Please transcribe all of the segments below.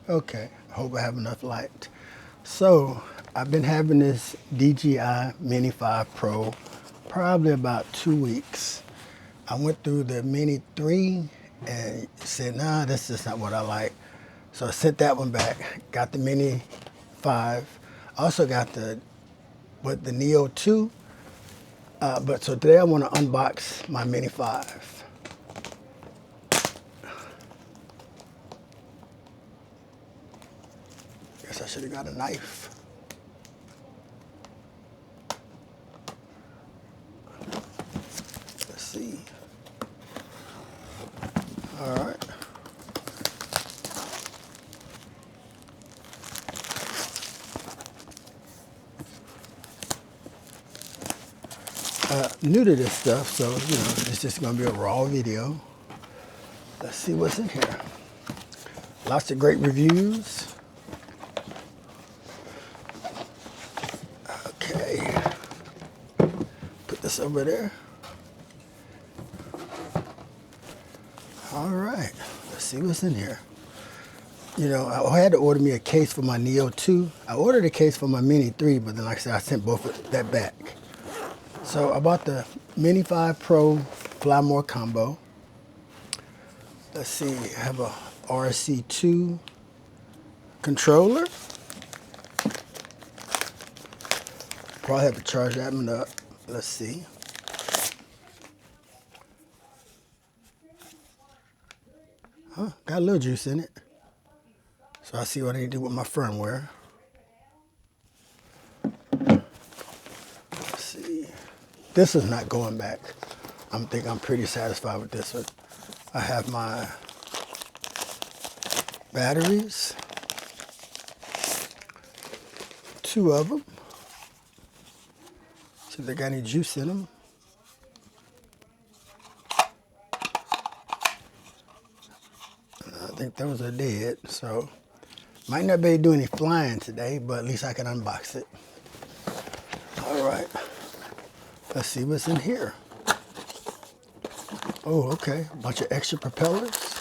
Okay, hope I have enough light. So I've been having this DJI Mini 5 Pro probably about 2 weeks. I went through the Mini 3 and said, nah, this is not what I like. So I sent that one back, got the Mini 5. Also got the Neo 2. But so today I want to unbox my Mini 5. Guess I should have got a knife. Let's see. All right. New to this stuff, so it's just gonna be a raw video. Let's see what's in here. Lots of great reviews. Okay, put this over there. All right, let's see what's in here. I had to order me a case for my Neo 2. I ordered a case for my Mini 3, but then like I said, I sent both of that back. So I bought the Mini 5 Pro Fly More combo. Let's see, I have a RC2 controller. Probably have to charge that one up. Let's see. Huh, got a little juice in it. So I'll see what I need to do with my firmware. Let's see. This is not going back. I think I'm pretty satisfied with this one. I have my batteries. 2 of them. See if they got any juice in them. I think those are dead, so might not be able to do any flying today, but at least I can unbox it. All right, let's see what's in here. Oh, okay, a bunch of extra propellers.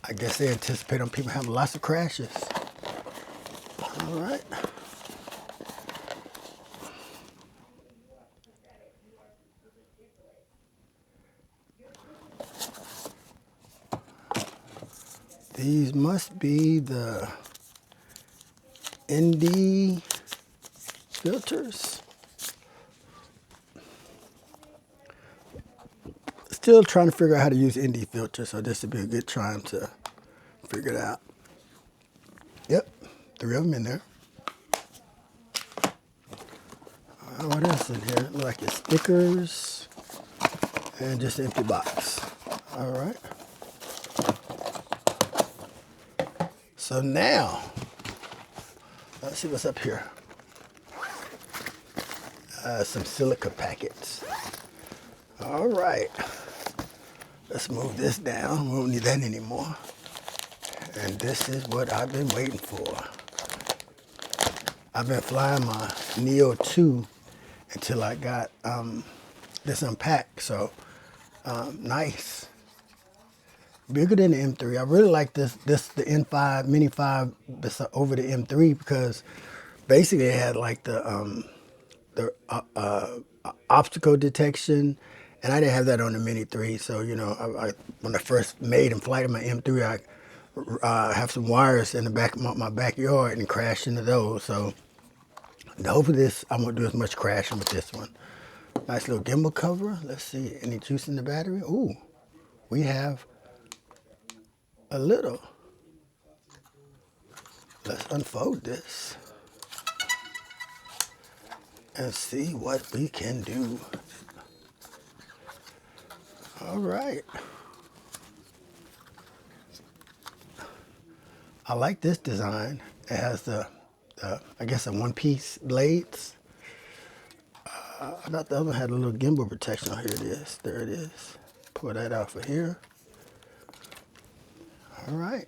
I guess they anticipate on people having lots of crashes. All right. These must be the ND filters. Still trying to figure out how to use ND filters, so this would be a good time to figure it out. Yep, 3 of them in there. What else in here? Look like it's stickers and just an empty box. All right. So now, let's see what's up here. Some silica packets. All right. Let's move this down. We won't need that anymore. And this is what I've been waiting for. I've been flying my Neo 2 until I got this unpacked. So nice. Bigger than the M3. I really like the N5 Mini 5 over the M3 because basically it had like the obstacle detection, and I didn't have that on the Mini 3. So when I first made and flighted my M3, I have some wires in the back of my backyard and crashed into those. So hopefully this I won't do as much crashing with this one. Nice little gimbal cover. Let's see, any juice in the battery? Ooh, we have a little. Let's unfold this and see what we can do. All right. I like this design. It has the I guess, the one-piece blades. I thought the other one had a little gimbal protection. Oh, here it is. There it is. Pull that out for here. All right.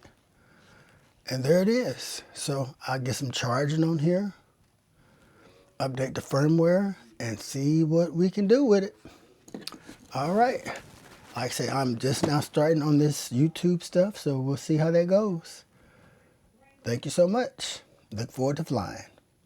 And there it is. So I'll get some charging on here, update the firmware, and see what we can do with it. All right. Like I say, I'm just now starting on this YouTube stuff, so we'll see how that goes. Thank you so much. Look forward to flying.